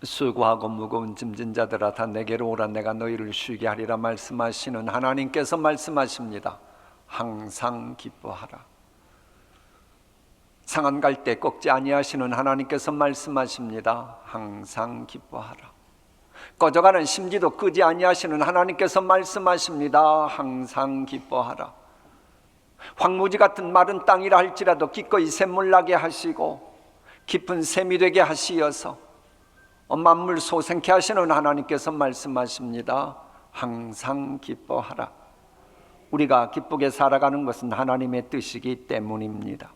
수고하고 무거운 짐진 자들아 다 내게로 오라 내가 너희를 쉬게 하리라 말씀하시는 하나님께서 말씀하십니다. 항상 기뻐하라. 상한 갈 때 꺾지 아니하시는 하나님께서 말씀하십니다. 항상 기뻐하라. 꺼져가는 심지도 끄지 아니하시는 하나님께서 말씀하십니다. 항상 기뻐하라. 황무지 같은 마른 땅이라 할지라도 기꺼이 샘물 나게 하시고 깊은 샘이 되게 하시어서 만물 소생케 하시는 하나님께서 말씀하십니다. 항상 기뻐하라. 우리가 기쁘게 살아가는 것은 하나님의 뜻이기 때문입니다.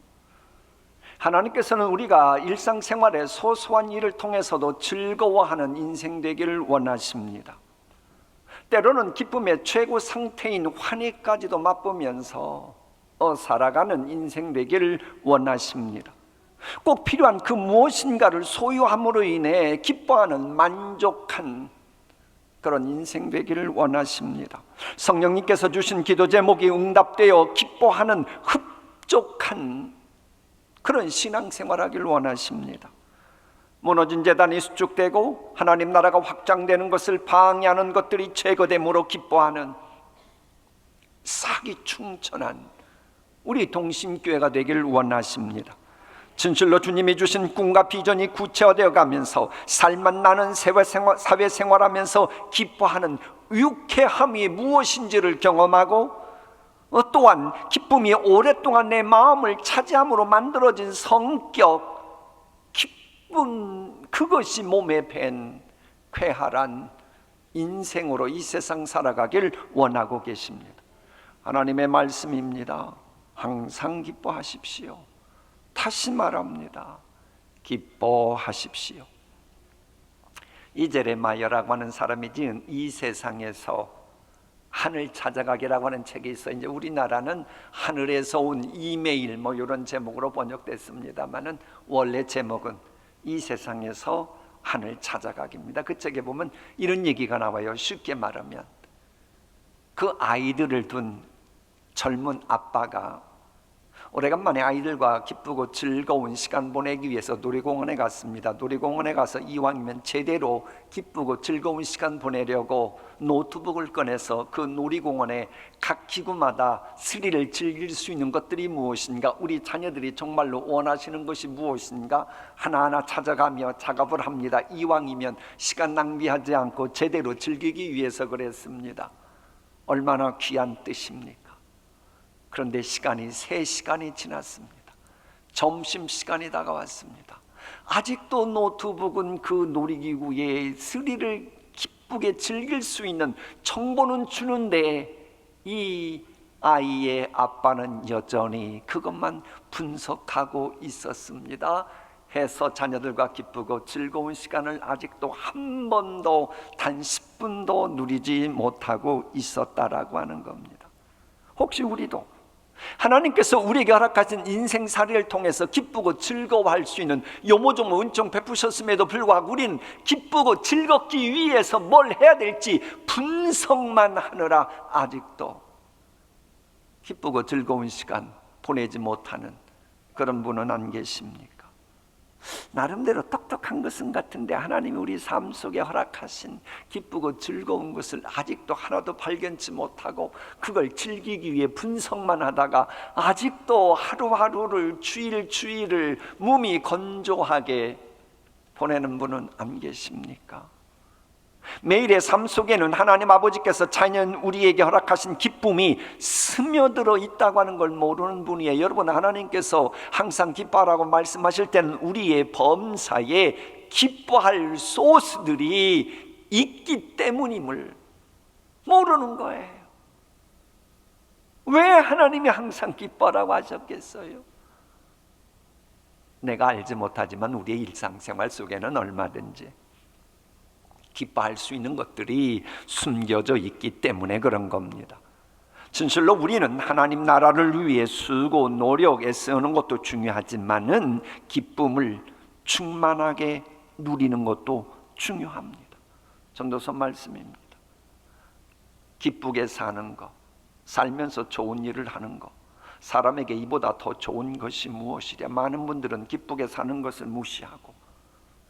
하나님께서는 우리가 일상생활의 소소한 일을 통해서도 즐거워하는 인생 되기를 원하십니다. 때로는 기쁨의 최고 상태인 환희까지도 맛보면서 살아가는 인생 되기를 원하십니다. 꼭 필요한 그 무엇인가를 소유함으로 인해 기뻐하는 만족한 그런 인생 되기를 원하십니다. 성령님께서 주신 기도 제목이 응답되어 기뻐하는 흡족한 그런 신앙생활하기를 원하십니다. 무너진 재단이 수축되고 하나님 나라가 확장되는 것을 방해하는 것들이 제거됨으로 기뻐하는 사기충천한 우리 동심교회가 되기를 원하십니다. 진실로 주님이 주신 꿈과 비전이 구체화되어 가면서 살만 나는 사회생활하면서 기뻐하는 유쾌함이 무엇인지를 경험하고 또한 기쁨이 오랫동안 내 마음을 차지함으로 만들어진 성격, 기쁨, 그것이 몸에 밴 쾌활한 인생으로 이 세상 살아가길 원하고 계십니다. 하나님의 말씀입니다. 항상 기뻐하십시오. 다시 말합니다. 기뻐하십시오. 이제레마야라고 하는 사람이 지은 이 세상에서 하늘 찾아가기라고 하는 책이 있어. 이제 우리나라는 하늘에서 온 이메일 이런 제목으로 번역됐습니다만은 원래 제목은 이 세상에서 하늘 찾아가기입니다. 그 책에 보면 이런 얘기가 나와요. 쉽게 말하면 그 아이들을 둔 젊은 아빠가 오래간만에 아이들과 기쁘고 즐거운 시간 보내기 위해서 놀이공원에 갔습니다. 놀이공원에 가서 이왕이면 제대로 기쁘고 즐거운 시간 보내려고 노트북을 꺼내서 그 놀이공원에 각 기구마다 스릴을 즐길 수 있는 것들이 무엇인가, 우리 자녀들이 정말로 원하시는 것이 무엇인가 하나하나 찾아가며 작업을 합니다. 이왕이면 시간 낭비하지 않고 제대로 즐기기 위해서 그랬습니다. 얼마나 귀한 뜻입니까? 그런데 시간이 3시간이 지났습니다. 점심시간이 다가왔습니다. 아직도 노트북은 그 놀이기구의 스릴을 기쁘게 즐길 수 있는 정보는 주는데 이 아이의 아빠는 여전히 그것만 분석하고 있었습니다. 해서 자녀들과 기쁘고 즐거운 시간을 아직도 한 번도 단 10분도 누리지 못하고 있었다라고 하는 겁니다. 혹시 우리도 하나님께서 우리에게 허락하신 인생살이를 통해서 기쁘고 즐거워할 수 있는 요모조모 은총 베푸셨음에도 불구하고 우리는 기쁘고 즐겁기 위해서 뭘 해야 될지 분석만 하느라 아직도 기쁘고 즐거운 시간 보내지 못하는 그런 분은 안 계십니까? 나름대로 똑똑한 것은 같은데 하나님이 우리 삶 속에 허락하신 기쁘고 즐거운 것을 아직도 하나도 발견치 못하고 그걸 즐기기 위해 분석만 하다가 아직도 하루하루를 주일주일을 몸이 건조하게 보내는 분은 안 계십니까? 매일의 삶 속에는 하나님 아버지께서 자녀 우리에게 허락하신 기쁨이 스며들어 있다고 하는 걸 모르는 분이에요. 여러분, 하나님께서 항상 기뻐하라고 말씀하실 때는 우리의 범사에 기뻐할 소스들이 있기 때문임을 모르는 거예요. 왜 하나님이 항상 기뻐하라고 하셨겠어요? 내가 알지 못하지만 우리의 일상생활 속에는 얼마든지 기뻐할 수 있는 것들이 숨겨져 있기 때문에 그런 겁니다. 진실로 우리는 하나님 나라를 위해 수고 노력 애쓰는 것도 중요하지만은 기쁨을 충만하게 누리는 것도 중요합니다. 전도서 말씀입니다. 기쁘게 사는 것, 살면서 좋은 일을 하는 것, 사람에게 이보다 더 좋은 것이 무엇이랴. 많은 분들은 기쁘게 사는 것을 무시하고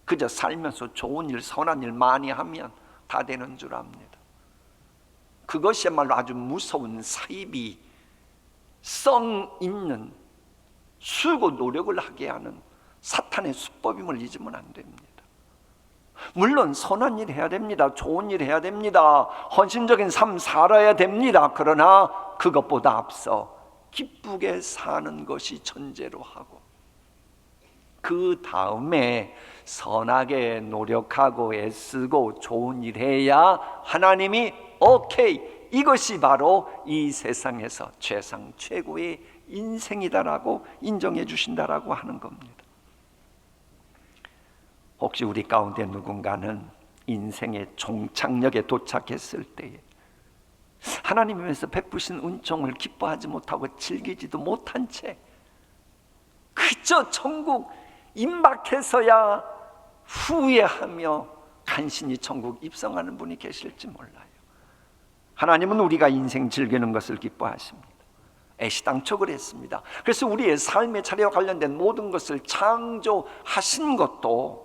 그저 살면서 좋은 일, 선한 일 많이 하면 다 되는 줄 압니다. 그것이야말로 아주 무서운 사이비, 성 있는 수고 노력을 하게 하는 사탄의 수법임을 잊으면 안 됩니다. 물론 선한 일 해야 됩니다. 좋은 일 해야 됩니다. 헌신적인 삶 살아야 됩니다. 그러나 그것보다 앞서 기쁘게 사는 것이 전제로 하고, 그 다음에 선하게 노력하고 애쓰고 좋은 일 해야 하나님이 오케이, 이것이 바로 이 세상에서 최상 최고의 인생이다라고 인정해 주신다라고 하는 겁니다. 혹시 우리 가운데 누군가는 인생의 종착역에 도착했을 때에 하나님께서 베푸신 은총을 기뻐하지 못하고 즐기지도 못한 채 그저 천국 임박해서야 후회하며 간신히 천국 입성하는 분이 계실지 몰라요. 하나님은 우리가 인생 즐기는 것을 기뻐하십니다. 애시당초 그랬습니다. 그래서 우리의 삶의 차례와 관련된 모든 것을 창조하신 것도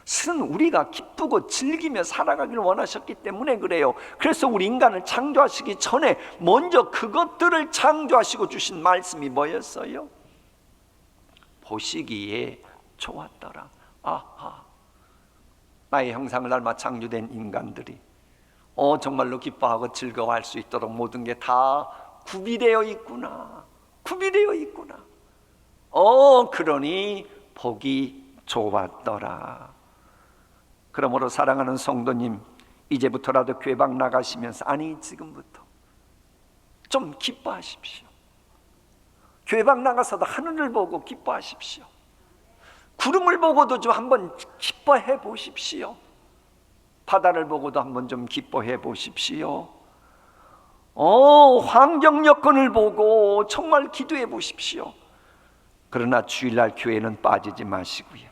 실은 우리가 기쁘고 즐기며 살아가기를 원하셨기 때문에 그래요. 그래서 우리 인간을 창조하시기 전에 먼저 그것들을 창조하시고 주신 말씀이 뭐였어요? 보시기에 좋았더라. 아하, 나의 형상을 닮아 창조된 인간들이 정말로 기뻐하고 즐거워할 수 있도록 모든 게 다 구비되어 있구나. 구비되어 있구나. 그러니 보기 좋았더라. 그러므로 사랑하는 성도님, 이제부터라도 교회방 나가시면서, 아니 지금부터 좀 기뻐하십시오. 교회방 나가서도 하늘을 보고 기뻐하십시오. 구름을 보고도 좀 한번 기뻐해 보십시오. 바다를 보고도 한번 좀 기뻐해 보십시오. 환경 여건을 보고 정말 기도해 보십시오. 그러나 주일날 교회는 빠지지 마시고요,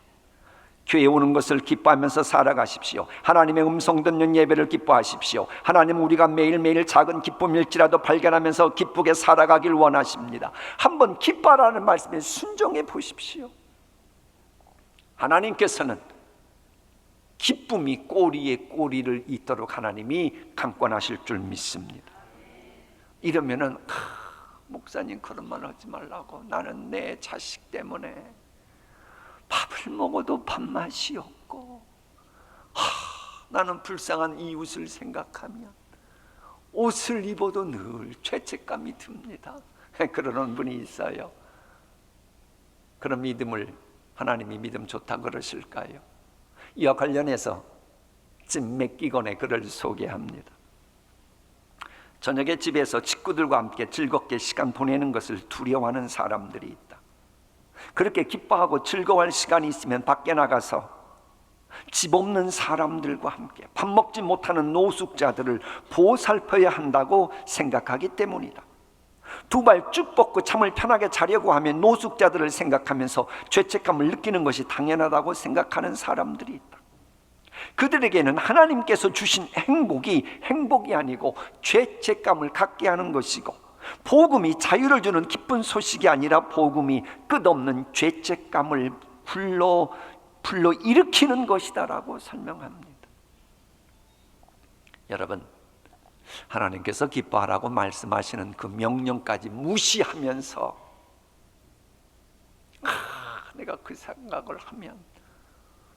교회에 오는 것을 기뻐하면서 살아가십시오. 하나님의 음성 듣는 예배를 기뻐하십시오. 하나님은 우리가 매일매일 작은 기쁨일지라도 발견하면서 기쁘게 살아가길 원하십니다. 한번 기뻐하라는 말씀에 순종해 보십시오. 하나님께서는 기쁨이 꼬리에 꼬리를 잇도록 하나님이 강권하실 줄 믿습니다. 이러면은 목사님 그런 말 하지 말라고, 나는 내 자식 때문에 밥을 먹어도 밥맛이 없고, 나는 불쌍한 이웃을 생각하면 옷을 입어도 늘 죄책감이 듭니다. 그러는 분이 있어요. 그런 믿음을 하나님이 믿음 좋다 그러실까요? 이와 관련해서 찜 맥기건의 글을 소개합니다. 저녁에 집에서 식구들과 함께 즐겁게 시간 보내는 것을 두려워하는 사람들이 있다. 그렇게 기뻐하고 즐거워할 시간이 있으면 밖에 나가서 집 없는 사람들과 함께 밥 먹지 못하는 노숙자들을 보살펴야 한다고 생각하기 때문이다. 두 발 쭉 뻗고 잠을 편하게 자려고 하면 노숙자들을 생각하면서 죄책감을 느끼는 것이 당연하다고 생각하는 사람들이 있다. 그들에게는 하나님께서 주신 행복이 아니고 죄책감을 갖게 하는 것이고, 복음이 자유를 주는 기쁜 소식이 아니라 복음이 끝없는 죄책감을 불러 일으키는 것이다라고 설명합니다. 여러분, 하나님께서 기뻐하라고 말씀하시는 그 명령까지 무시하면서 내가 그 생각을 하면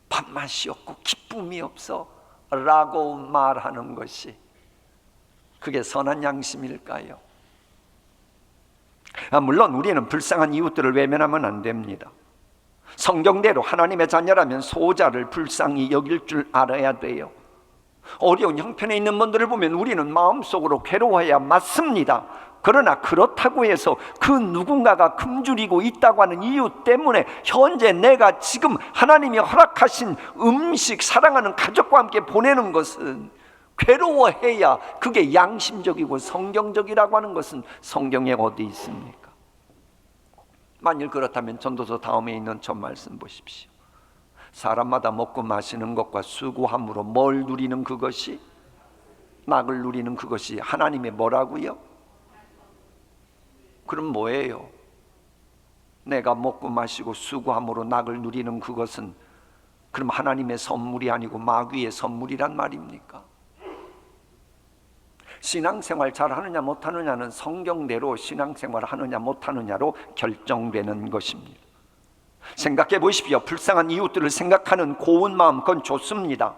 밥맛이 없고 기쁨이 없어 라고 말하는 것이 그게 선한 양심일까요? 물론 우리는 불쌍한 이웃들을 외면하면 안 됩니다. 성경대로 하나님의 자녀라면 소자를 불쌍히 여길 줄 알아야 돼요. 어려운 형편에 있는 분들을 보면 우리는 마음속으로 괴로워해야 맞습니다. 그러나 그렇다고 해서 그 누군가가 굶주리고 있다고 하는 이유 때문에 현재 내가 지금 하나님이 허락하신 음식, 사랑하는 가족과 함께 보내는 것은 괴로워해야 그게 양심적이고 성경적이라고 하는 것은 성경에 어디 있습니까? 만일 그렇다면 전도서 다음에 있는 저 말씀 보십시오. 사람마다 먹고 마시는 것과 수고함으로 뭘 누리는 그것이, 낙을 누리는 그것이 하나님의 뭐라고요? 그럼 뭐예요? 내가 먹고 마시고 수고함으로 낙을 누리는 그것은 그럼 하나님의 선물이 아니고 마귀의 선물이란 말입니까? 신앙생활 잘하느냐 못하느냐는 성경대로 신앙생활 하느냐 못하느냐로 결정되는 것입니다. 생각해 보십시오. 불쌍한 이웃들을 생각하는 고운 마음, 그건 좋습니다.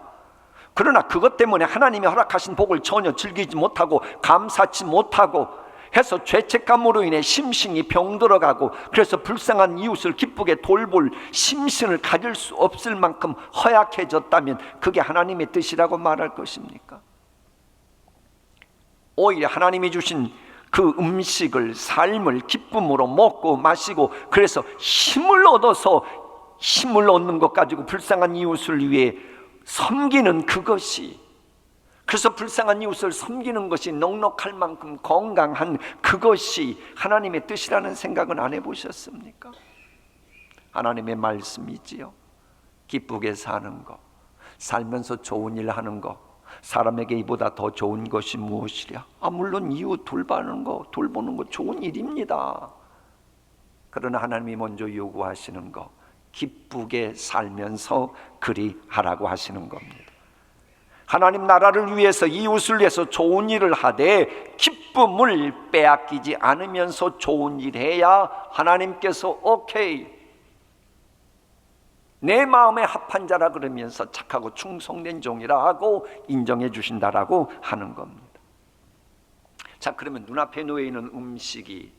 그러나 그것 때문에 하나님이 허락하신 복을 전혀 즐기지 못하고 감사치 못하고 해서 죄책감으로 인해 심신이 병들어가고, 그래서 불쌍한 이웃을 기쁘게 돌볼 심신을 가질 수 없을 만큼 허약해졌다면 그게 하나님의 뜻이라고 말할 것입니까? 오히려 하나님이 주신 그 음식을, 삶을 기쁨으로 먹고 마시고, 그래서 힘을 얻는 것 가지고 불쌍한 이웃을 위해 섬기는 그것이, 그래서 불쌍한 이웃을 섬기는 것이 넉넉할 만큼 건강한 그것이 하나님의 뜻이라는 생각은 안 해보셨습니까? 하나님의 말씀이지요. 기쁘게 사는 것, 살면서 좋은 일 하는 것, 사람에게 이보다 더 좋은 것이 무엇이랴? 물론 이웃 돌보는 거 좋은 일입니다. 그러나 하나님이 먼저 요구하시는 거, 기쁘게 살면서 그리 하라고 하시는 겁니다. 하나님 나라를 위해서, 이웃을 위해서 좋은 일을 하되 기쁨을 빼앗기지 않으면서 좋은 일 해야 하나님께서 오케이, 내 마음에 합한 자라 그러면서 착하고 충성된 종이라 하고 인정해 주신다라고 하는 겁니다. 자, 그러면 눈앞에 놓여 있는 음식이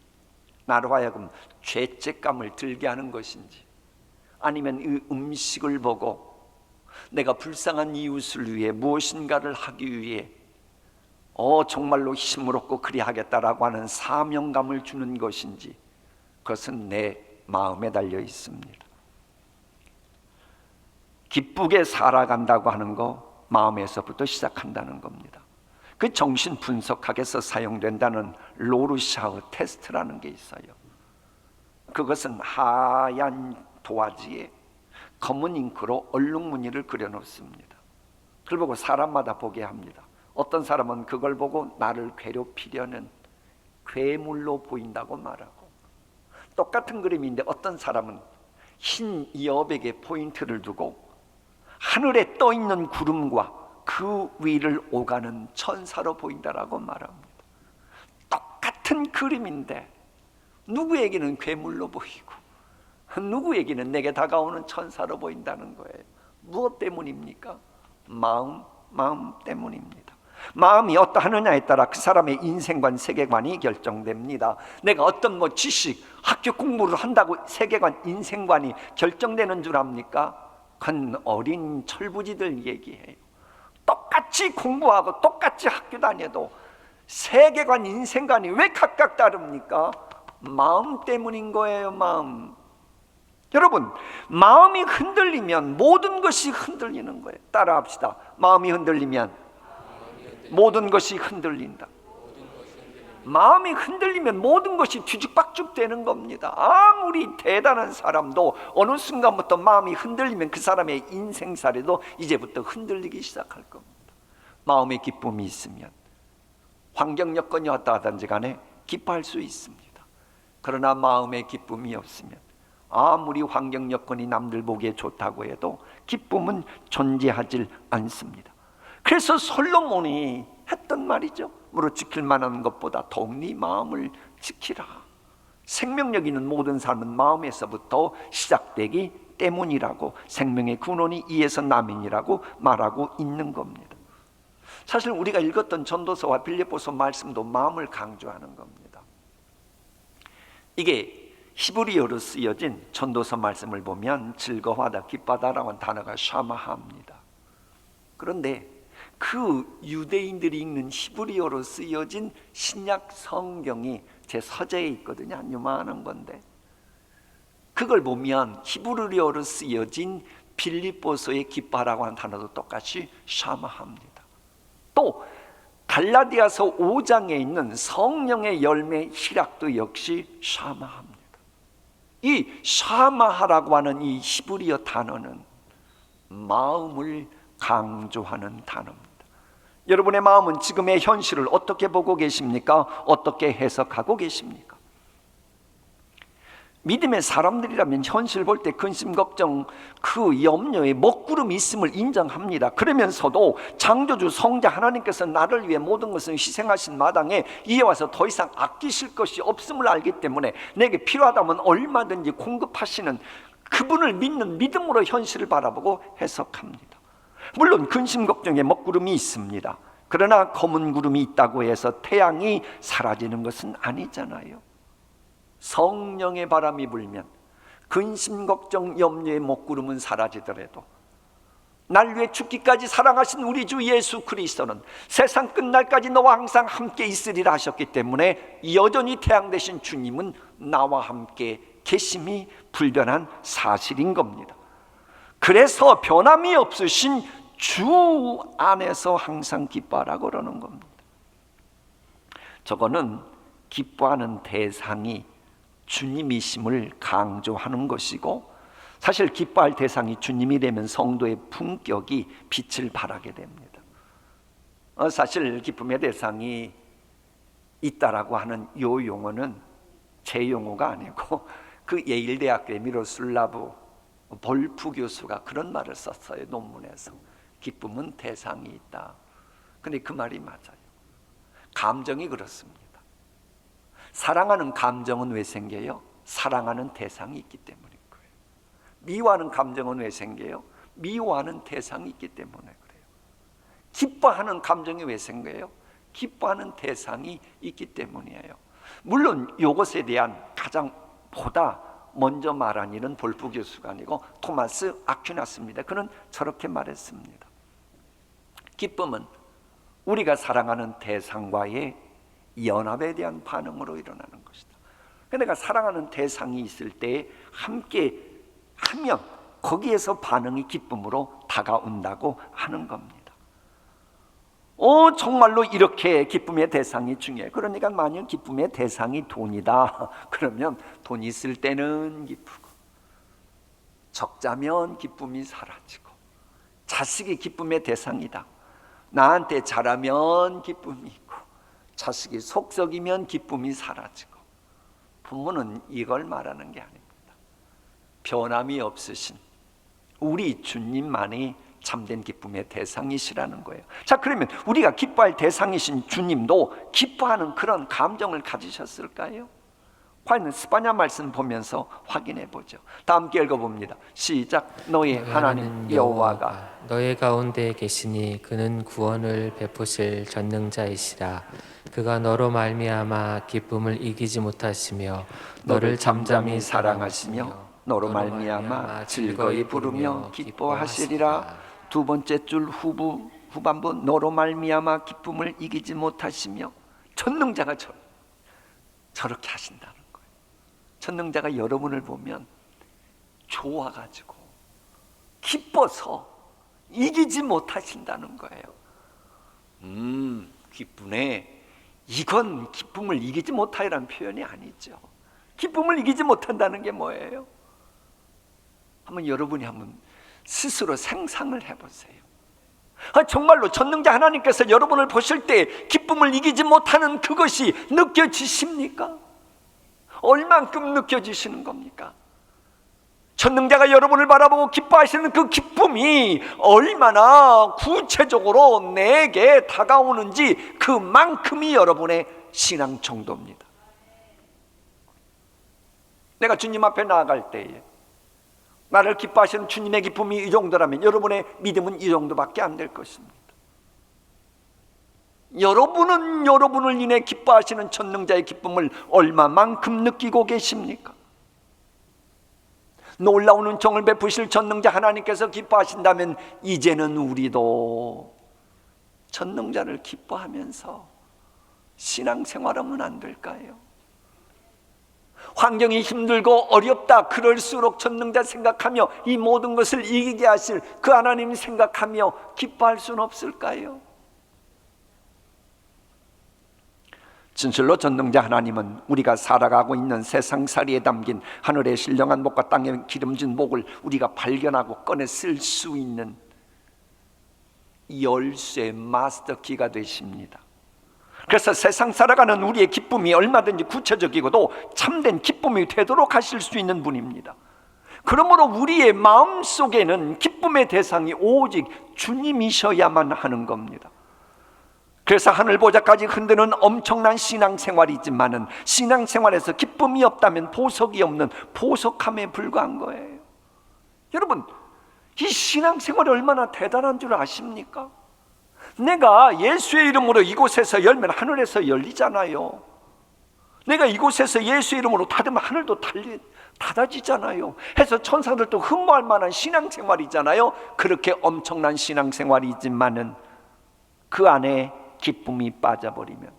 나로 하여금 죄책감을 들게 하는 것인지, 아니면 이 음식을 보고 내가 불쌍한 이웃을 위해 무엇인가를 하기 위해 정말로 힘을 얻고 그리 하겠다라고 하는 사명감을 주는 것인지, 그것은 내 마음에 달려 있습니다. 기쁘게 살아간다고 하는 거 마음에서부터 시작한다는 겁니다. 그 정신 분석학에서 사용된다는 로르샤흐 테스트라는 게 있어요. 그것은 하얀 도화지에 검은 잉크로 얼룩무늬를 그려놓습니다. 그걸 보고 사람마다 보게 합니다. 어떤 사람은 그걸 보고 나를 괴롭히려는 괴물로 보인다고 말하고, 똑같은 그림인데 어떤 사람은 흰 여백에 포인트를 두고 하늘에 떠 있는 구름과 그 위를 오가는 천사로 보인다라고 말합니다. 똑같은 그림인데 누구에게는 괴물로 보이고 누구에게는 내게 다가오는 천사로 보인다는 거예요. 무엇 때문입니까? 마음 때문입니다. 마음이 어떠하느냐에 따라 그 사람의 인생관, 세계관이 결정됩니다. 내가 어떤 지식, 학교 공부를 한다고 세계관, 인생관이 결정되는 줄 압니까? 그건 어린 철부지들 얘기해요. 똑같이 공부하고 똑같이 학교 다녀도 세계관, 인생관이 왜 각각 다릅니까? 마음 때문인 거예요. 마음. 여러분, 마음이 흔들리면 모든 것이 흔들리는 거예요. 따라합시다. 마음이 흔들리면 모든 것이 흔들린다. 마음이 흔들리면 모든 것이 뒤죽박죽 되는 겁니다. 아무리 대단한 사람도 어느 순간부터 마음이 흔들리면 그 사람의 인생살이도 이제부터 흔들리기 시작할 겁니다. 마음의 기쁨이 있으면 환경 여건이 어떠하든지 간에 기뻐할 수 있습니다. 그러나 마음의 기쁨이 없으면 아무리 환경 여건이 남들 보기에 좋다고 해도 기쁨은 존재하지 않습니다. 그래서 솔로몬이 했던 말이죠. 무릇 지킬 만한 것보다 더욱 네 마음을 지키라. 생명력 있는 모든 삶은 마음에서부터 시작되기 때문이라고, 생명의 근원이 이에서 나면이라고 말하고 있는 겁니다. 사실 우리가 읽었던 전도서와 빌립보서 말씀도 마음을 강조하는 겁니다. 이게 히브리어로 쓰여진 전도서 말씀을 보면 즐거워하다, 기뻐하다라고 하는 단어가 샤마하입니다. 그런데 그 유대인들이 읽는 히브리어로 쓰여진 신약 성경이 제 서재에 있거든요. 한 요만한 건데, 그걸 보면 히브리어로 쓰여진 빌립보서의 기뻐하라고 하는 단어도 똑같이 샤마합니다. 또 갈라디아서 5장에 있는 성령의 열매 희락도 역시 샤마합니다. 이 샤마하라고 하는 이 히브리어 단어는 마음을 강조하는 단어입니다. 여러분의 마음은 지금의 현실을 어떻게 보고 계십니까? 어떻게 해석하고 계십니까? 믿음의 사람들이라면 현실 볼 때 근심, 걱정, 그 염려에 먹구름이 있음을 인정합니다. 그러면서도 창조주 성자 하나님께서 나를 위해 모든 것을 희생하신 마당에 이에 와서 더 이상 아끼실 것이 없음을 알기 때문에 내게 필요하다면 얼마든지 공급하시는 그분을 믿는 믿음으로 현실을 바라보고 해석합니다. 물론 근심, 걱정에 먹구름이 있습니다. 그러나 검은 구름이 있다고 해서 태양이 사라지는 것은 아니잖아요. 성령의 바람이 불면 근심, 걱정, 염려의 먹구름은 사라지더라도 날 위해 죽기까지 사랑하신 우리 주 예수 그리스도는 세상 끝날까지 너와 항상 함께 있으리라 하셨기 때문에 여전히 태양 되신 주님은 나와 함께 계심이 불변한 사실인 겁니다. 그래서 변함이 없으신 주 안에서 항상 기뻐하라고 그러는 겁니다. 저거는 기뻐하는 대상이 주님이심을 강조하는 것이고, 사실 기뻐할 대상이 주님이 되면 성도의 품격이 빛을 발하게 됩니다. 사실 기쁨의 대상이 있다라고 하는 요 용어는 제 용어가 아니고 그 예일대학교의 미로슬라브 볼프 교수가 그런 말을 썼어요. 논문에서. 기쁨은 대상이 있다. 근데 그 말이 맞아요. 감정이 그렇습니다. 사랑하는 감정은 왜 생겨요? 사랑하는 대상이 있기 때문인 거예요. 미워하는 감정은 왜 생겨요? 미워하는 대상이 있기 때문에 그래요. 기뻐하는 감정이 왜 생겨요? 기뻐하는 대상이 있기 때문이에요. 물론 이것에 대한 가장 보다 먼저 말한 일은 볼프 교수가 아니고 토마스 아퀴나스입니다. 그는 저렇게 말했습니다. 기쁨은 우리가 사랑하는 대상과의 연합에 대한 반응으로 일어나는 것이다. 내가 사랑하는 대상이 있을 때 함께 하면 거기에서 반응이 기쁨으로 다가온다고 하는 겁니다. 정말로 이렇게 기쁨의 대상이 중요해요. 그러니까 만약 기쁨의 대상이 돈이다 그러면 돈 있을 때는 기쁘고, 적자면 기쁨이 사라지고, 자식이 기쁨의 대상이다, 나한테 잘하면 기쁨이 있고, 자식이 속썩이면 기쁨이 사라지고, 부모는 이걸 말하는 게 아닙니다. 변함이 없으신 우리 주님만이 참된 기쁨의 대상이시라는 거예요. 자, 그러면 우리가 기뻐할 대상이신 주님도 기뻐하는 그런 감정을 가지셨을까요? 과연 스파냐 말씀 보면서 확인해 보죠. 다 함께 읽어봅니다. 시작. 너의 하나님 여호와가 너의 가운데 계시니 그는 구원을 베푸실 전능자이시라. 그가 너로 말미암아 기쁨을 이기지 못하시며 너를 잠잠히 사랑하시며 너로 말미암아 즐거이 부르며 기뻐하시리라. 두 번째 줄 후반부 너로 말미암아 기쁨을 이기지 못하시며, 전능자가 저렇게 하신다는 거예요. 전능자가 여러분을 보면 좋아가지고 기뻐서 이기지 못하신다는 거예요. 기쁘네. 이건 기쁨을 이기지 못하리라는 표현이 아니죠. 기쁨을 이기지 못한다는 게 뭐예요? 여러분이 스스로 상상을 해보세요. 정말로 전능자 하나님께서 여러분을 보실 때 기쁨을 이기지 못하는 그것이 느껴지십니까? 얼만큼 느껴지시는 겁니까? 전능자가 여러분을 바라보고 기뻐하시는 그 기쁨이 얼마나 구체적으로 내게 다가오는지 그만큼이 여러분의 신앙 정도입니다. 내가 주님 앞에 나아갈 때에 나를 기뻐하시는 주님의 기쁨이 이 정도라면 여러분의 믿음은 이 정도밖에 안 될 것입니다. 여러분은 여러분을 인해 기뻐하시는 전능자의 기쁨을 얼마만큼 느끼고 계십니까? 놀라운 은총을 베푸실 전능자 하나님께서 기뻐하신다면 이제는 우리도 전능자를 기뻐하면서 신앙생활하면 안 될까요? 환경이 힘들고 어렵다 그럴수록 전능자 생각하며 이 모든 것을 이기게 하실 그 하나님 생각하며 기뻐할 수는 없을까요? 진실로 전능자 하나님은 우리가 살아가고 있는 세상살이에 담긴 하늘의 신령한 목과 땅에 기름진 목을 우리가 발견하고 꺼내 쓸 수 있는 열쇠 마스터키가 되십니다. 그래서 세상 살아가는 우리의 기쁨이 얼마든지 구체적이고도 참된 기쁨이 되도록 하실 수 있는 분입니다. 그러므로 우리의 마음속에는 기쁨의 대상이 오직 주님이셔야만 하는 겁니다. 그래서 하늘 보좌까지 흔드는 엄청난 신앙생활이지만은 신앙생활에서 기쁨이 없다면 보석이 없는 보석함에 불과한 거예요. 여러분, 이 신앙생활이 얼마나 대단한 줄 아십니까? 내가 예수의 이름으로 이곳에서 열면 하늘에서 열리잖아요. 내가 이곳에서 예수의 이름으로 닫으면 하늘도 닫아지잖아요. 해서 천사들도 흠모할 만한 신앙생활이잖아요. 그렇게 엄청난 신앙생활이지만은 그 안에 기쁨이 빠져버리면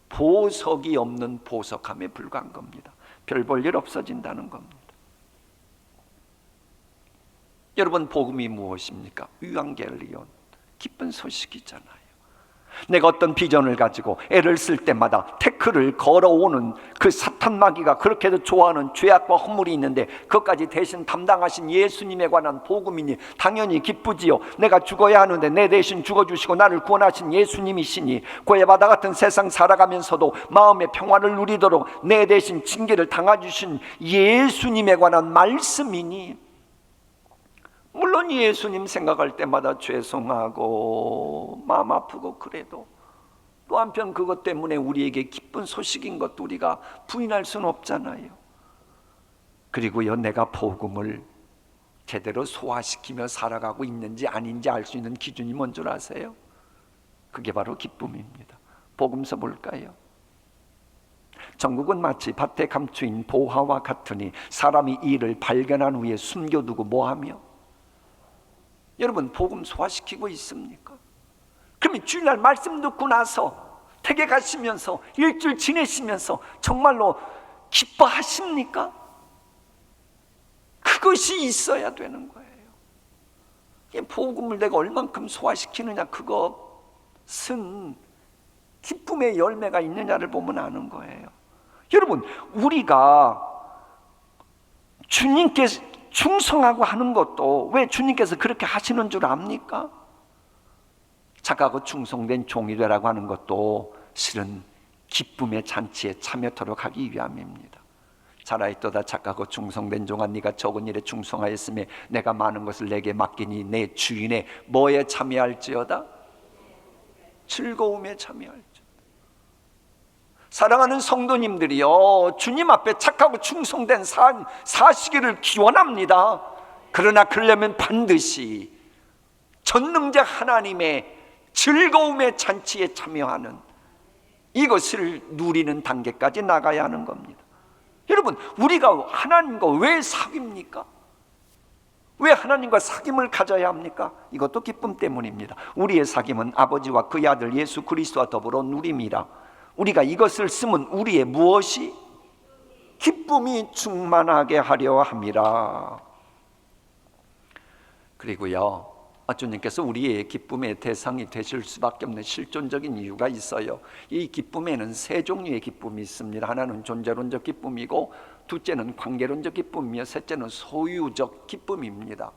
보석이 없는 보석함에 불과한 겁니다. 별 볼 일 없어진다는 겁니다. 여러분, 복음이 무엇입니까? 유앙겔리온, 기쁜 소식이잖아요. 내가 어떤 비전을 가지고 애를 쓸 때마다 태클을 걸어오는 그 사탄 마귀가 그렇게도 좋아하는 죄악과 허물이 있는데 그것까지 대신 담당하신 예수님에 관한 복음이니 당연히 기쁘지요. 내가 죽어야 하는데 내 대신 죽어주시고 나를 구원하신 예수님이시니 고해바다 같은 세상 살아가면서도 마음의 평화를 누리도록 내 대신 징계를 당해주신 예수님에 관한 말씀이니, 물론 예수님 생각할 때마다 죄송하고 마음 아프고 그래도 또 한편 그것 때문에 우리에게 기쁜 소식인 것도 우리가 부인할 수는 없잖아요. 그리고요, 내가 복음을 제대로 소화시키며 살아가고 있는지 아닌지 알 수 있는 기준이 뭔 줄 아세요? 그게 바로 기쁨입니다. 복음서 볼까요? 전국은 마치 밭에 감추인 보화와 같으니 사람이 이를 발견한 후에 숨겨두고 뭐하며? 여러분, 복음 소화시키고 있습니까? 그러면 주일날 말씀 듣고 나서 댁에 가시면서 일주일 지내시면서 정말로 기뻐하십니까? 그것이 있어야 되는 거예요. 복음을 내가 얼만큼 소화시키느냐, 그것은 기쁨의 열매가 있느냐를 보면 아는 거예요. 여러분, 우리가 주님께 충성하고 하는 것도 왜 주님께서 그렇게 하시는 줄 압니까? 착하고 충성된 종이 되라고 하는 것도 실은 기쁨의 잔치에 참여토록 하기 위함입니다. 잘하였도다 착하고 충성된 종아, 네가 적은 일에 충성하였으며 내가 많은 것을 내게 맡기니 내 주인의 뭐에 참여할지어다? 즐거움에 참여할지어다. 사랑하는 성도님들이요, 주님 앞에 착하고 충성된 삶 사시기를 기원합니다. 그러나 그러려면 반드시 전능자 하나님의 즐거움의 잔치에 참여하는 이것을 누리는 단계까지 나가야 하는 겁니다. 여러분, 우리가 하나님과 왜 사귑니까? 왜 하나님과 사귐을 가져야 합니까? 이것도 기쁨 때문입니다. 우리의 사귐은 아버지와 그의 아들 예수 그리스도와 더불어 누림이라. 우리가 이것을 쓰면 우리의 무엇이? 기쁨이 충만하게 하려 함이라. 그리고요, 주님께서 우리의 기쁨의 대상이 되실 수밖에 없는 실존적인 이유가 있어요. 이 기쁨에는 세 종류의 기쁨이 있습니다. 하나는 존재론적 기쁨이고, 둘째는 관계론적 기쁨이며, 셋째는 소유적 기쁨입니다.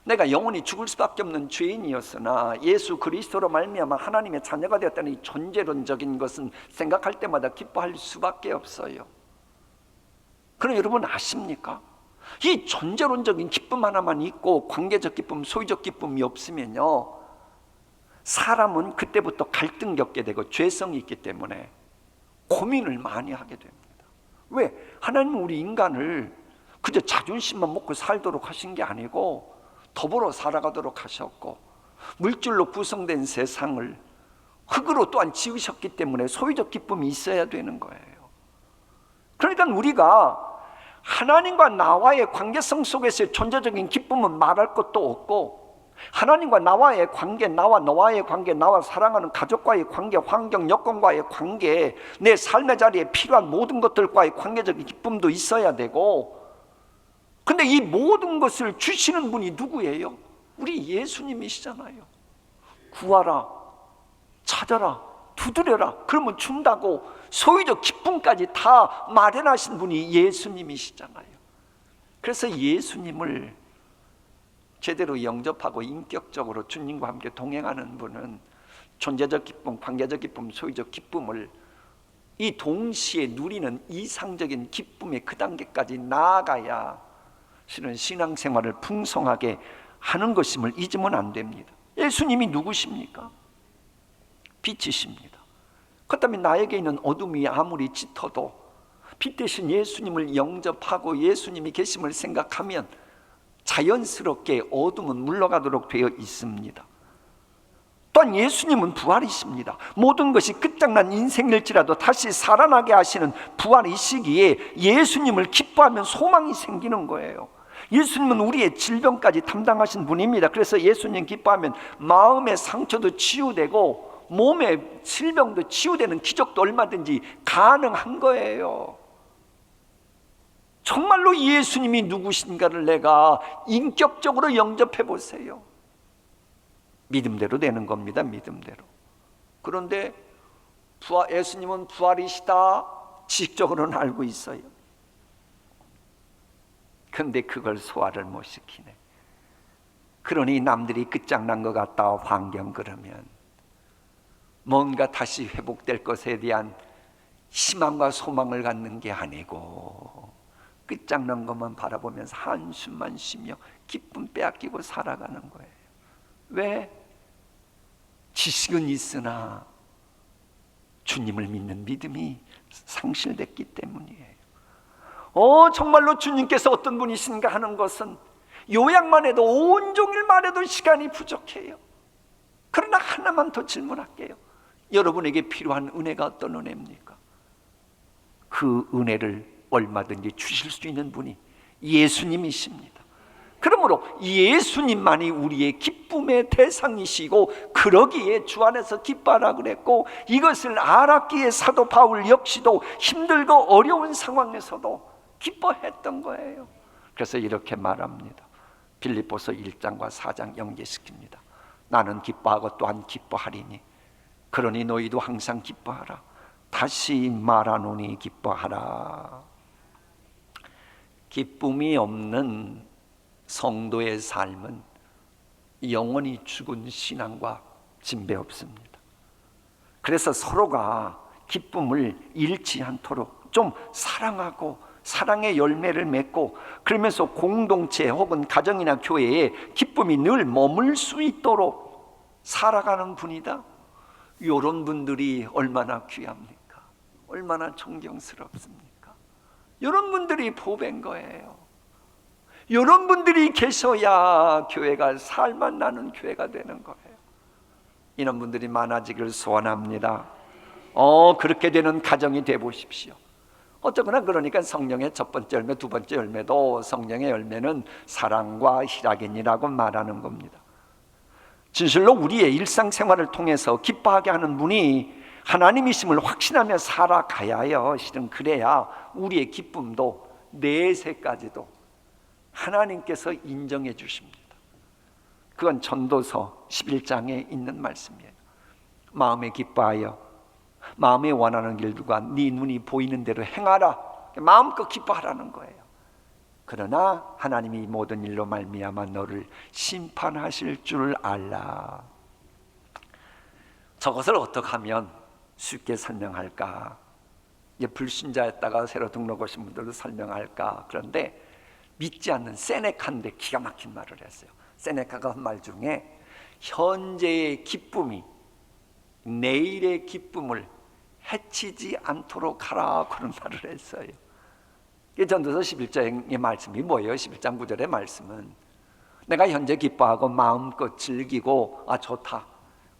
내가 영원히 죽을 수밖에 없는 죄인이었으나 예수 그리스도로 말미암아 하나님의 자녀가 되었다는 이 존재론적인 것은 생각할 때마다 기뻐할 수밖에 없어요. 그럼 여러분 아십니까? 이 존재론적인 기쁨 하나만 있고 관계적 기쁨, 소유적 기쁨이 없으면요, 사람은 그때부터 갈등 겪게 되고 죄성이 있기 때문에 고민을 많이 하게 됩니다. 왜? 하나님은 우리 인간을 그저 자존심만 먹고 살도록 하신 게 아니고 더불어 살아가도록 하셨고, 물질로 구성된 세상을 흙으로 또한 지으셨기 때문에 소유적 기쁨이 있어야 되는 거예요. 그러니까 우리가 하나님과 나와의 관계성 속에서의 존재적인 기쁨은 말할 것도 없고, 하나님과 나와의 관계, 나와 너와의 관계, 나와 사랑하는 가족과의 관계, 환경, 여건과의 관계, 내 삶의 자리에 필요한 모든 것들과의 관계적인 기쁨도 있어야 되고, 근데 이 모든 것을 주시는 분이 누구예요? 우리 예수님이시잖아요. 구하라, 찾아라, 두드려라, 그러면 준다고 소유적 기쁨까지 다 마련하신 분이 예수님이시잖아요. 그래서 예수님을 제대로 영접하고 인격적으로 주님과 함께 동행하는 분은 존재적 기쁨, 관계적 기쁨, 소유적 기쁨을 이 동시에 누리는 이상적인 기쁨의 그 단계까지 나아가야 실은 신앙생활을 풍성하게 하는 것임을 잊으면 안 됩니다. 예수님이 누구십니까? 빛이십니다. 그렇다면 나에게 있는 어둠이 아무리 짙어도 빛 대신 예수님을 영접하고 예수님이 계심을 생각하면 자연스럽게 어둠은 물러가도록 되어 있습니다. 또한 예수님은 부활이십니다. 모든 것이 끝장난 인생일지라도 다시 살아나게 하시는 부활이시기에 예수님을 기뻐하면 소망이 생기는 거예요. 예수님은 우리의 질병까지 담당하신 분입니다. 그래서 예수님 기뻐하면 마음의 상처도 치유되고 몸의 질병도 치유되는 기적도 얼마든지 가능한 거예요. 정말로 예수님이 누구신가를 내가 인격적으로 영접해 보세요. 믿음대로 되는 겁니다. 믿음대로. 그런데 예수님은 부활이시다 지식적으로는 알고 있어요. 근데 그걸 소화를 못 시키네. 그러니 남들이 끝장난 것 같다 환경 그러면 뭔가 다시 회복될 것에 대한 희망과 소망을 갖는 게 아니고 끝장난 것만 바라보면서 한숨만 쉬며 기쁨 빼앗기고 살아가는 거예요. 왜? 지식은 있으나 주님을 믿는 믿음이 상실됐기 때문이에요. 정말로 주님께서 어떤 분이신가 하는 것은 요약만 해도 온종일 말해도 시간이 부족해요. 그러나 하나만 더 질문할게요. 여러분에게 필요한 은혜가 어떤 은혜입니까? 그 은혜를 얼마든지 주실 수 있는 분이 예수님이십니다. 그러므로 예수님만이 우리의 기쁨의 대상이시고 그러기에 주 안에서 기뻐하라 그랬고 이것을 알았기에 사도 바울 역시도 힘들고 어려운 상황에서도 기뻐했던 거예요. 그래서 이렇게 말합니다. 빌립보서 1장과 4장 연계시킵니다. 나는 기뻐하고 또한 기뻐하리니 그러니 너희도 항상 기뻐하라. 다시 말하노니 기뻐하라. 기쁨이 없는 성도의 삶은 영원히 죽은 신앙과 진배 없습니다. 그래서 서로가 기쁨을 잃지 않도록 좀 사랑하고 사랑의 열매를 맺고 그러면서 공동체 혹은 가정이나 교회에 기쁨이 늘 머물 수 있도록 살아가는 분이다. 이런 분들이 얼마나 귀합니까? 얼마나 존경스럽습니까? 이런 분들이 보배인 거예요. 이런 분들이 계셔야 교회가 살만 나는 교회가 되는 거예요. 이런 분들이 많아지기를 소원합니다. 그렇게 되는 가정이 돼 보십시오. 어쩌거나 그러니까 성령의 첫 번째 열매, 두 번째 열매도 성령의 열매는 사랑과 희락이라고 말하는 겁니다. 진실로 우리의 일상생활을 통해서 기뻐하게 하는 분이 하나님이심을 확신하며 살아가야 해요. 실은 그래야 우리의 기쁨도 내세까지도 하나님께서 인정해 주십니다. 그건 전도서 11장에 있는 말씀이에요. 마음에 기뻐하여 마음에 원하는 길과 네 눈이 보이는 대로 행하라. 마음껏 기뻐하라는 거예요. 그러나 하나님이 모든 일로 말미암아 너를 심판하실 줄 알라. 저것을 어떻게 하면 쉽게 설명할까? 불신자였다가 새로 등록 오신 분들도 설명할까? 그런데 믿지 않는 세네카인데 기가 막힌 말을 했어요. 세네카가 한 말 중에 현재의 기쁨이 내일의 기쁨을 해치지 않도록 하라 그런 말을 했어요. 전도서 11장의 말씀이 뭐예요? 11장 9절의 말씀은 내가 현재 기뻐하고 마음껏 즐기고 좋다.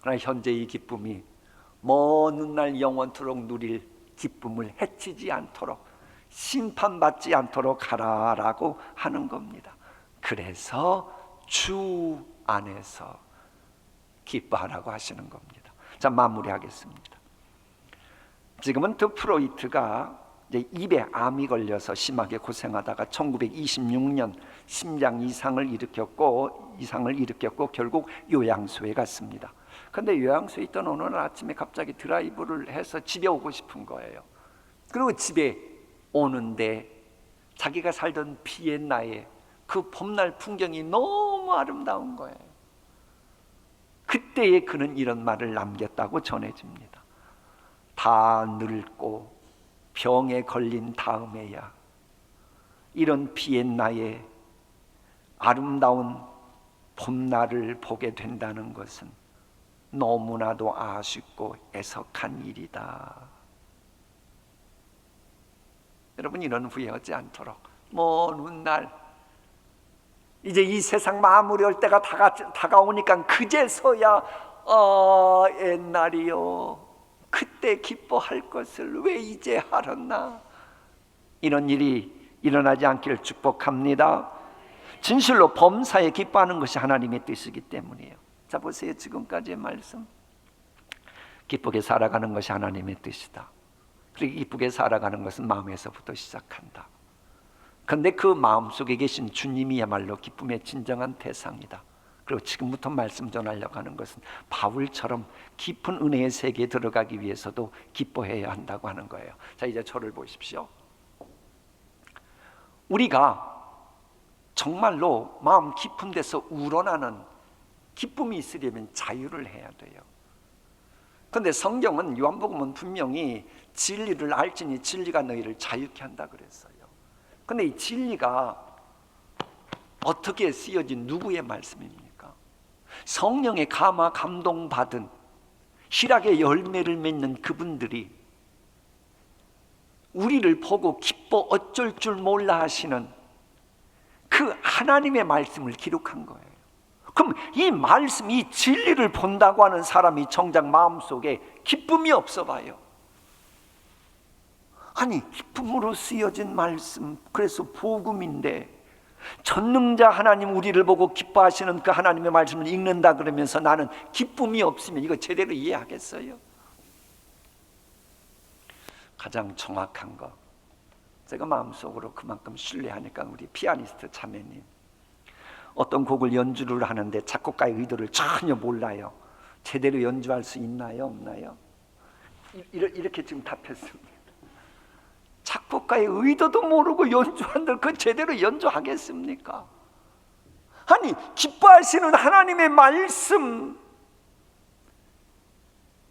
그러나 현재의 기쁨이 먼 훗날 영원토록 누릴 기쁨을 해치지 않도록 심판받지 않도록 하라라고 하는 겁니다. 그래서 주 안에서 기뻐하라고 하시는 겁니다. 자, 마무리하겠습니다. 지금은 드 프로이트가 이제 입에 암이 걸려서 심하게 고생하다가 1926년 심장 이상을 일으켰고 결국 요양소에 갔습니다. 근데 요양소에 있던 어느 날 아침에 갑자기 드라이브를 해서 집에 오고 싶은 거예요. 그리고 집에 오는데 자기가 살던 비엔나의 그 봄날 풍경이 너무 아름다운 거예요. 그때에 그는 이런 말을 남겼다고 전해집니다. 다 늙고 병에 걸린 다음에야 이런 비엔나의 아름다운 봄날을 보게 된다는 것은 너무나도 아쉽고 애석한 일이다. 여러분, 이런 후회하지 않도록 먼 훗날 이제 이 세상 마무리할 때가 다가오니까 그제서야 옛날이요, 그때 기뻐할 것을 왜 이제 하렸나. 이런 일이 일어나지 않기를 축복합니다. 진실로 범사에 기뻐하는 것이 하나님의 뜻이기 때문이에요. 자, 보세요. 지금까지의 말씀, 기쁘게 살아가는 것이 하나님의 뜻이다. 그리고 기쁘게 살아가는 것은 마음에서부터 시작한다. 그런데 그 마음속에 계신 주님이야말로 기쁨의 진정한 대상이다. 그리고 지금부터 말씀 전하려고 하는 것은 바울처럼 깊은 은혜의 세계에 들어가기 위해서도 기뻐해야 한다고 하는 거예요. 자, 이제 저를 보십시오. 우리가 정말로 마음 깊은 데서 우러나는 기쁨이 있으려면 자유를 해야 돼요. 그런데 성경은, 요한복음은 분명히 진리를 알지니 진리가 너희를 자유케 한다 그랬어요. 그런데 이 진리가 어떻게 쓰여진 누구의 말씀입니까? 성령의 감화 감동받은 희락의 열매를 맺는 그분들이 우리를 보고 기뻐 어쩔 줄 몰라 하시는 그 하나님의 말씀을 기록한 거예요. 그럼 이 말씀, 이 진리를 본다고 하는 사람이 정작 마음속에 기쁨이 없어 봐요. 아니, 기쁨으로 쓰여진 말씀, 그래서 복음인데 전능자 하나님, 우리를 보고 기뻐하시는 그 하나님의 말씀을 읽는다 그러면서 나는 기쁨이 없으면 이거 제대로 이해하겠어요? 가장 정확한 거, 제가 마음속으로 그만큼 신뢰하니까 우리 피아니스트 자매님, 어떤 곡을 연주를 하는데 작곡가의 의도를 전혀 몰라요. 제대로 연주할 수 있나요, 없나요? 이렇게 지금 답했습니다. 작곡가의 의도도 모르고 연주한들 그 제대로 연주하겠습니까? 아니, 기뻐하시는 하나님의 말씀,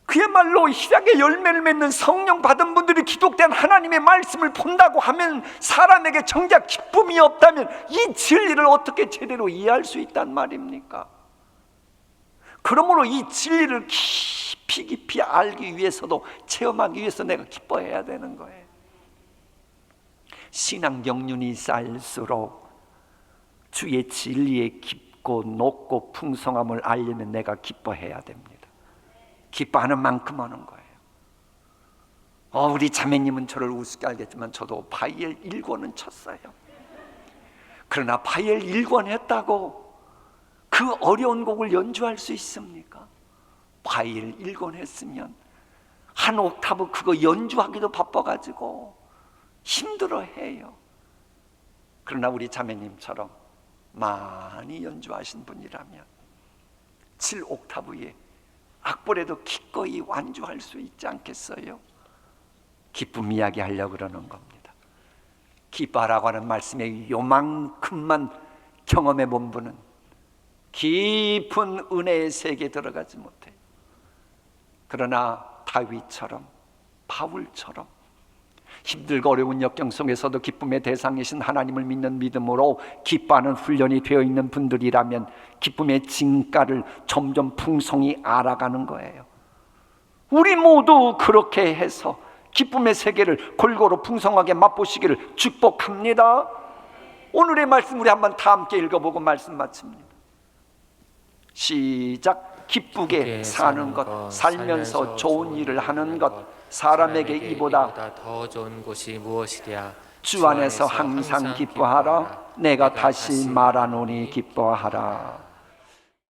그야말로 희락의 열매를 맺는 성령 받은 분들이 기록된 하나님의 말씀을 본다고 하면 사람에게 정작 기쁨이 없다면 이 진리를 어떻게 제대로 이해할 수 있단 말입니까? 그러므로 이 진리를 깊이 알기 위해서도, 체험하기 위해서 내가 기뻐해야 되는 거예요. 신앙 경륜이 쌓일수록 주의 진리의 깊고 높고 풍성함을 알려면 내가 기뻐해야 됩니다. 기뻐하는 만큼 하는 거예요. 우리 자매님은 저를 우습게 알겠지만 저도 바이엘 1권은 쳤어요. 그러나 바이엘 1권 했다고 그 어려운 곡을 연주할 수 있습니까? 바이엘 1권 했으면 한 옥타브 그거 연주하기도 바빠가지고 힘들어해요. 그러나 우리 자매님처럼 많이 연주하신 분이라면 7옥타브에 악보라도 기꺼이 완주할 수 있지 않겠어요? 기쁨 이야기 하려고 그러는 겁니다. 기뻐하라고 하는 말씀에 요만큼만 경험해 본 분은 깊은 은혜의 세계에 들어가지 못해요. 그러나 다윗처럼, 바울처럼 힘들고 어려운 역경 속에서도 기쁨의 대상이신 하나님을 믿는 믿음으로 기뻐하는 훈련이 되어 있는 분들이라면 기쁨의 진가를 점점 풍성히 알아가는 거예요. 우리 모두 그렇게 해서 기쁨의 세계를 골고루 풍성하게 맛보시기를 축복합니다. 오늘의 말씀 우리 한번 다 함께 읽어보고 말씀 마칩니다. 시작. 기쁘게 사는 것, 살면서 좋은 일을 하는 것, 사람에게 이보다 더 좋은 곳이 무엇이랴. 주 안에서 항상 기뻐하라. 내가 다시 말하노니 기뻐하라.